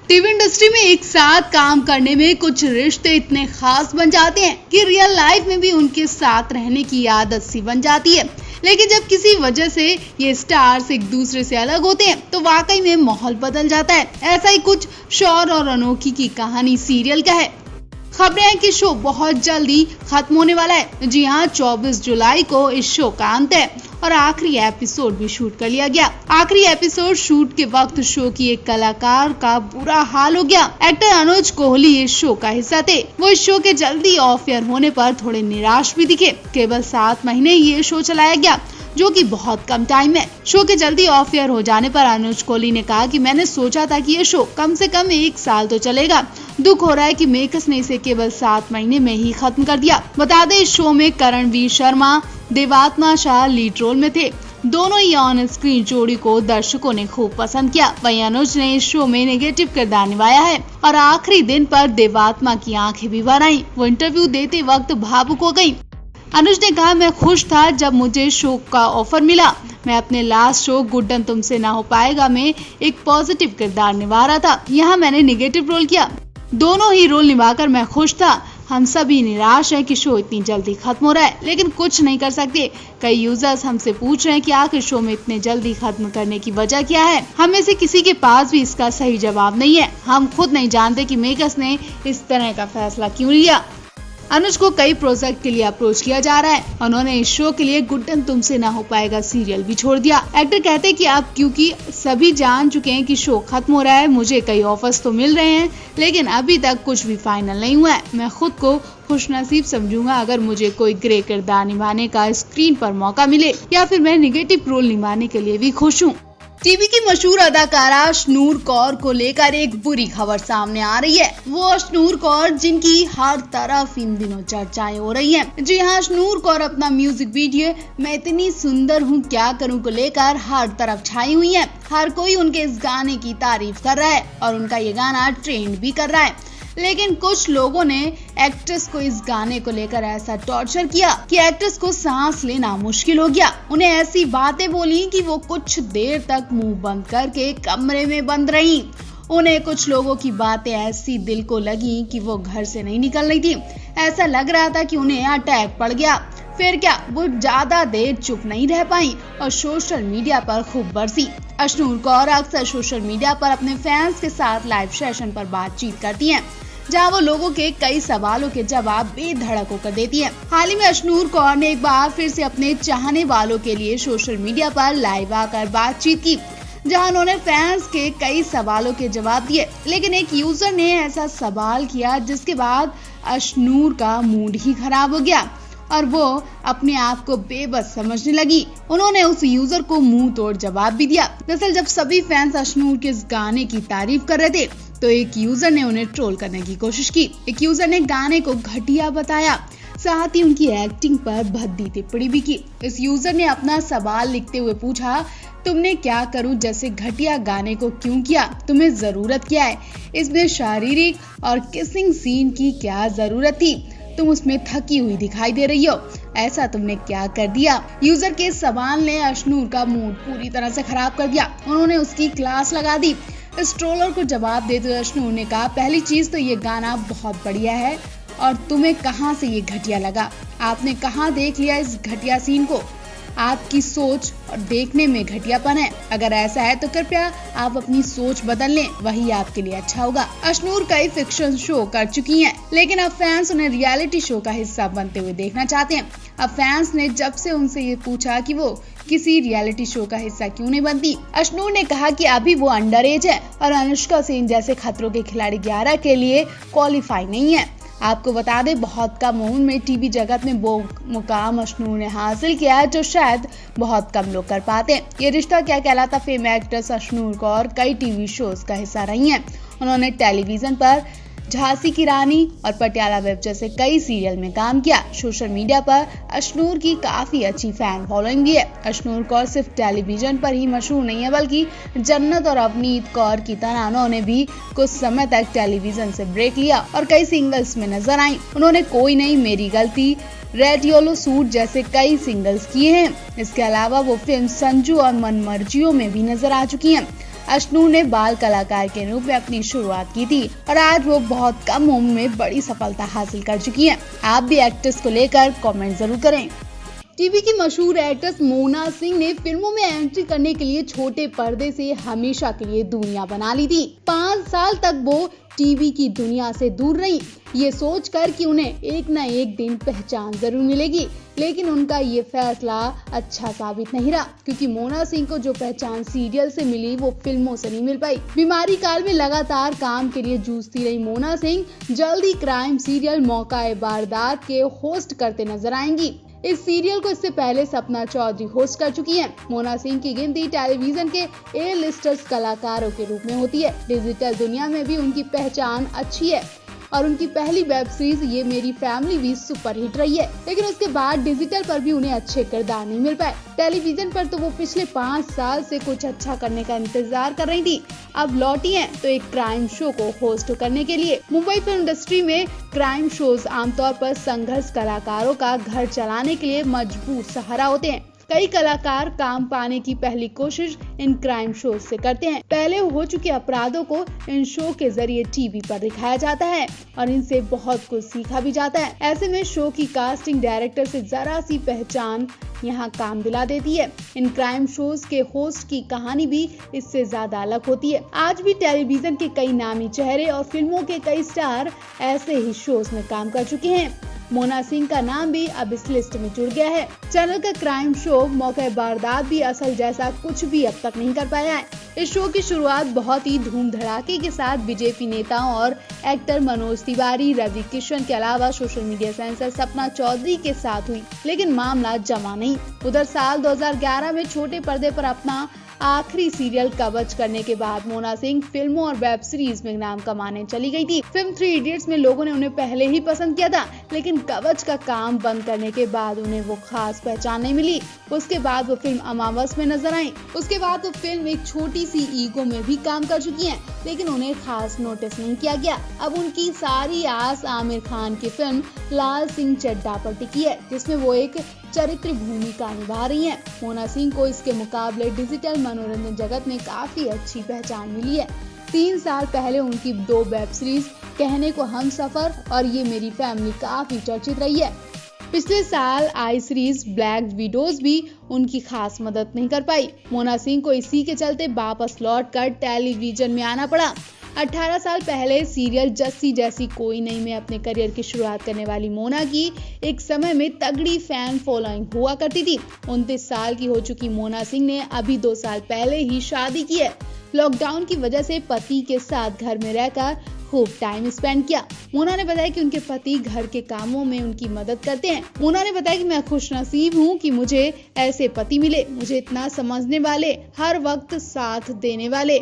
TV industry में एक साथ काम करने में कुछ रिश्ते इतने खास बन जाते हैं कि रियल लाइफ में भी उनके साथ रहने की आदत सी बन जाती है। लेकिन जब किसी वजह से ये स्टार्स एक दूसरे से अलग होते हैं तो वाकई में माहौल बदल जाता है। ऐसा ही कुछ शौर और अनोखी की कहानी सीरियल का है। खबरें हैं कि शो बहुत जल्दी खत्म होने वाला है। जी हाँ, 24 जुलाई को इस शो का अंत है और आखिरी एपिसोड भी शूट कर लिया गया। आखिरी एपिसोड शूट के वक्त शो की एक कलाकार का बुरा हाल हो गया। एक्टर अनुज कोहली इस शो का हिस्सा थे। वो इस शो के जल्दी ऑफ एयर होने पर थोड़े निराश भी दिखे। केवल 7 महीने ये शो चलाया गया, जो कि बहुत कम टाइम है। शो के जल्दी ऑफ एयर हो जाने पर अनुज कोहली ने कहा कि मैंने सोचा था कि ये शो कम से कम 1 साल तो चलेगा। दुख हो रहा है कि मेकर्स ने इसे केवल 7 महीने में ही खत्म कर दिया। बता दें, इस शो में करणवीर शर्मा, देवात्मा शाह लीड रोल में थे। दोनों ही ऑन स्क्रीन जोड़ी को दर्शकों ने खूब पसंद किया। वहीं अनुज ने इस शो में नेगेटिव किरदार निभाया है और आखिरी दिन पर देवात्मा की आंखें भी भर आईं। वो इंटरव्यू देते वक्त भावुक हो गयी। अनुज ने कहा, मैं खुश था जब मुझे शो का ऑफर मिला। मैं अपने लास्ट शो गुड्डन तुमसे ना हो पाएगा में एक पॉजिटिव किरदार निभा रहा था। यहाँ मैंने नेगेटिव रोल किया। दोनों ही रोल निभाकर मैं खुश था। हम सभी निराश हैं कि शो इतनी जल्दी खत्म हो रहा है, लेकिन कुछ नहीं कर सकते। कई यूजर्स हमसे पूछ रहे हैं कि आखिर शो में इतने जल्दी खत्म करने की वजह क्या है। हम में से किसी के पास भी इसका सही जवाब नहीं है। हम खुद नहीं जानते कि मेकर्स ने इस तरह का फैसला क्यों लिया। अनुज को कई प्रोजेक्ट के लिए अप्रोच किया जा रहा है। उन्होंने इस शो के लिए गुड्डन तुमसे ना हो पाएगा सीरियल भी छोड़ दिया। एक्टर कहते हैं कि अब क्योंकि सभी जान चुके हैं कि शो खत्म हो रहा है, मुझे कई ऑफर्स तो मिल रहे हैं, लेकिन अभी तक कुछ भी फाइनल नहीं हुआ है। मैं खुद को खुशनसीब समझूंगा अगर मुझे कोई ग्रे किरदार निभाने का स्क्रीन पर मौका मिले या फिर मैं नेगेटिव रोल निभाने के लिए भी खुश हूँ। टीवी की मशहूर अदाकारा अशनूर कौर को लेकर एक बुरी खबर सामने आ रही है। वो अशनूर कौर जिनकी हर तरफ इन दिनों चर्चाएं हो रही हैं। जी हाँ, अशनूर कौर अपना म्यूजिक वीडियो मैं इतनी सुंदर हूँ क्या करूँ को लेकर हर तरफ छाई हुई है। हर कोई उनके इस गाने की तारीफ कर रहा है और उनका ये गाना ट्रेंड भी कर रहा है। लेकिन कुछ लोगों ने एक्ट्रेस को इस गाने को लेकर ऐसा टॉर्चर किया कि एक्ट्रेस को सांस लेना मुश्किल हो गया। उन्हें ऐसी बातें बोली कि वो कुछ देर तक मुंह बंद करके कमरे में बंद रहीं। उन्हें कुछ लोगों की बातें ऐसी दिल को लगी कि वो घर से नहीं निकल रही थी। ऐसा लग रहा था कि उन्हें अटैक पड़ गया। फिर क्या, वो ज्यादा देर चुप नहीं रह पाई और सोशल मीडिया पर खूब बरसी। अशनूर कौर अक्सर सोशल मीडिया पर अपने फैंस के साथ लाइव सेशन पर बातचीत करती हैं, जहां वो लोगों के कई सवालों के जवाब बेधड़क होकर देती हैं। हाल ही में अशनूर कौर ने एक बार फिर से अपने चाहने वालों के लिए सोशल मीडिया पर लाइव आकर बातचीत की, जहां उन्होंने फैंस के कई सवालों के जवाब दिए। लेकिन एक यूजर ने ऐसा सवाल किया जिसके बाद अशनूर का मूड ही खराब हो गया और वो अपने आप को बेबस समझने लगी। उन्होंने उस यूजर को मुंह तोड़ जवाब भी दिया। दरअसल जब सभी फैंस अशनूर के इस गाने की तारीफ कर रहे थे तो एक यूजर ने उन्हें ट्रोल करने की कोशिश की। एक यूजर ने गाने को घटिया बताया, साथ ही उनकी एक्टिंग पर भद्दी टिप्पणी भी की। इस यूजर ने अपना सवाल लिखते हुए पूछा, तुमने क्या करूं जैसे घटिया गाने को क्यों किया? तुम्हें जरूरत क्या है? इसमें शारीरिक और किसिंग सीन की क्या जरूरत थी? तुम उसमें थकी हुई दिखाई दे रही हो। ऐसा तुमने क्या कर दिया? यूजर के सवाल ने अशनूर का मूड पूरी तरह से खराब कर दिया। उन्होंने उसकी क्लास लगा दी। इस ट्रोलर को जवाब देते हुए अशनूर ने कहा, पहली चीज तो ये गाना बहुत बढ़िया है और तुम्हें कहां से ये घटिया लगा? आपने कहां देख लिया इस घटिया सीन को? आपकी सोच और देखने में घटियापन है। अगर ऐसा है तो कृपया आप अपनी सोच बदल लें, वही आपके लिए अच्छा होगा। अशनूर कई फिक्शन शो कर चुकी हैं, लेकिन अब फैंस उन्हें रियलिटी शो का हिस्सा बनते हुए देखना चाहते हैं। अब फैंस ने जब से उनसे ये पूछा कि वो किसी रियलिटी शो का हिस्सा क्यों नहीं बनती, अशनूर ने कहा कि अभी वो अंडर एज है और अनुष्का सेन जैसे खतरों के खिलाड़ी 11 के लिए क्वालिफाई नहीं है। आपको बता दें, बहुत कम उम्र में टीवी जगत में वो मुकाम अशनूर ने हासिल किया है जो शायद बहुत कम लोग कर पाते हैं। ये रिश्ता क्या कहलाता फेम एक्ट्रेस अशनूर कौर कई टीवी शोज का हिस्सा रही हैं। उन्होंने टेलीविजन पर झांसी की रानी और पटियाला वेब जैसे कई सीरियल में काम किया। सोशल मीडिया पर अशनूर की काफी अच्छी फैन फॉलोइंग भी है। अशनूर कौर सिर्फ टेलीविजन पर ही मशहूर नहीं है, बल्कि जन्नत और अवनीत कौर की तरह उन्होंने भी कुछ समय तक टेलीविजन से ब्रेक लिया और कई सिंगल्स में नजर आई। उन्होंने कोई नहीं मेरी गलती, रेड येलो सूट जैसे कई सिंगल्स किए हैं। इसके अलावा वो फिल्म संजू और मनमर्जियों में भी नजर आ चुकी हैं। अशनूर ने बाल कलाकार के रूप में अपनी शुरुआत की थी और आज वो बहुत कम उम्र में बड़ी सफलता हासिल कर चुकी हैं। आप भी एक्ट्रेस को लेकर कमेंट जरूर करें। टीवी की मशहूर एक्ट्रेस मोना सिंह ने फिल्मों में एंट्री करने के लिए छोटे पर्दे से हमेशा के लिए दूरियां बना ली थी। 5 साल तक वो टीवी की दुनिया से दूर रही, ये सोचकर कि उन्हें एक न एक दिन पहचान जरूर मिलेगी। लेकिन उनका ये फैसला अच्छा साबित नहीं रहा, क्योंकि मोना सिंह को जो पहचान सीरियल से मिली वो फिल्मों से नहीं मिल पाई। बीमारी काल में लगातार काम के लिए जूझती रही मोना सिंह जल्द ही क्राइम सीरियल मौका-ए-वारदात के होस्ट करते नजर आएंगी। इस सीरियल को इससे पहले सपना चौधरी होस्ट कर चुकी हैं। मोना सिंह की गिनती टेलीविजन के ए-लिस्टर्स कलाकारों के रूप में होती है। डिजिटल दुनिया में भी उनकी पहचान अच्छी है और उनकी पहली वेब सीरीज ये मेरी फैमिली भी सुपरहिट रही है। लेकिन उसके बाद डिजिटल पर भी उन्हें अच्छे किरदार नहीं मिल पाए। टेलीविजन पर तो वो पिछले 5 साल से कुछ अच्छा करने का इंतजार कर रही थी। अब लौटी हैं तो एक क्राइम शो को होस्ट करने के लिए। मुंबई फिल्म इंडस्ट्री में क्राइम शोज आमतौर पर संघर्ष कलाकारों का घर चलाने के लिए मजबूत सहारा होते हैं। कई कलाकार काम पाने की पहली कोशिश इन क्राइम शो से करते हैं। पहले हो चुके अपराधों को इन शो के जरिए टीवी पर दिखाया जाता है और इनसे बहुत कुछ सीखा भी जाता है। ऐसे में शो की कास्टिंग डायरेक्टर से जरा सी पहचान यहाँ काम दिला देती है। इन क्राइम शोज के होस्ट की कहानी भी इससे ज्यादा अलग होती है। आज भी टेलीविजन के कई नामी चेहरे और फिल्मों के कई स्टार ऐसे ही शोज में काम कर चुके हैं। मोना सिंह का नाम भी अब इस लिस्ट में जुड़ गया है। चैनल का क्राइम शो मौका-ए-वारदात भी असल जैसा कुछ भी अब तक नहीं कर पाया है। इस शो की शुरुआत बहुत ही धूम धड़ाके के साथ बीजेपी नेताओं और एक्टर मनोज तिवारी, रवि किशन के अलावा social media sensor Sapna Chaudhary के साथ हुई, लेकिन मामला जमा नहीं। उधर साल 2011 में छोटे पर्दे पर अपना आखिरी सीरियल कवच करने के बाद मोना सिंह फिल्मों और वेब सीरीज में नाम कमाने चली गई थी। फिल्म 3 इडियट्स में लोगों ने उन्हें पहले ही पसंद किया था, लेकिन कवच का काम बंद करने के बाद उन्हें वो खास पहचान नहीं मिली। उसके बाद वो फिल्म अमावस में नजर आई। उसके बाद वो फिल्म एक छोटी सी ईगो में भी काम कर चुकी हैं, लेकिन उन्हें खास नोटिस नहीं किया गया। अब उनकी सारी आस आमिर खान की फिल्म लाल सिंह चड्ढा पर टिकी है, जिसमें वो एक चरित्र भूमिका निभा रही हैं। मोना सिंह को इसके मुकाबले डिजिटल मनोरंजन जगत में काफी अच्छी पहचान मिली है। 3 साल पहले उनकी 2 वेब सीरीज कहने को हमसफर और ये मेरी फैमिली काफी चर्चित रही है। पिछले साल आई सीरीज ब्लैक विडोज भी उनकी खास मदद नहीं कर पाई। मोना सिंह को इसी के चलते वापस लौटकर टेलीविजन में आना पड़ा। 18 साल पहले सीरियल जस्सी जैसी कोई नहीं में अपने करियर की शुरुआत करने वाली मोना की एक समय में तगड़ी फैन फॉलोइंग हुआ करती थी। 29 साल की हो चुकी मोना सिंह ने अभी 2 साल पहले ही शादी की है। लॉकडाउन की वजह से पति के साथ घर में रहकर खूब टाइम स्पेंड किया। मोना ने बताया कि उनके पति घर के कामों में उनकी मदद करते हैं। मोना ने बताया कि मैं खुशनसीब हूँ कि मुझे ऐसे पति मिले, मुझे इतना समझने वाले, हर वक्त साथ देने वाले।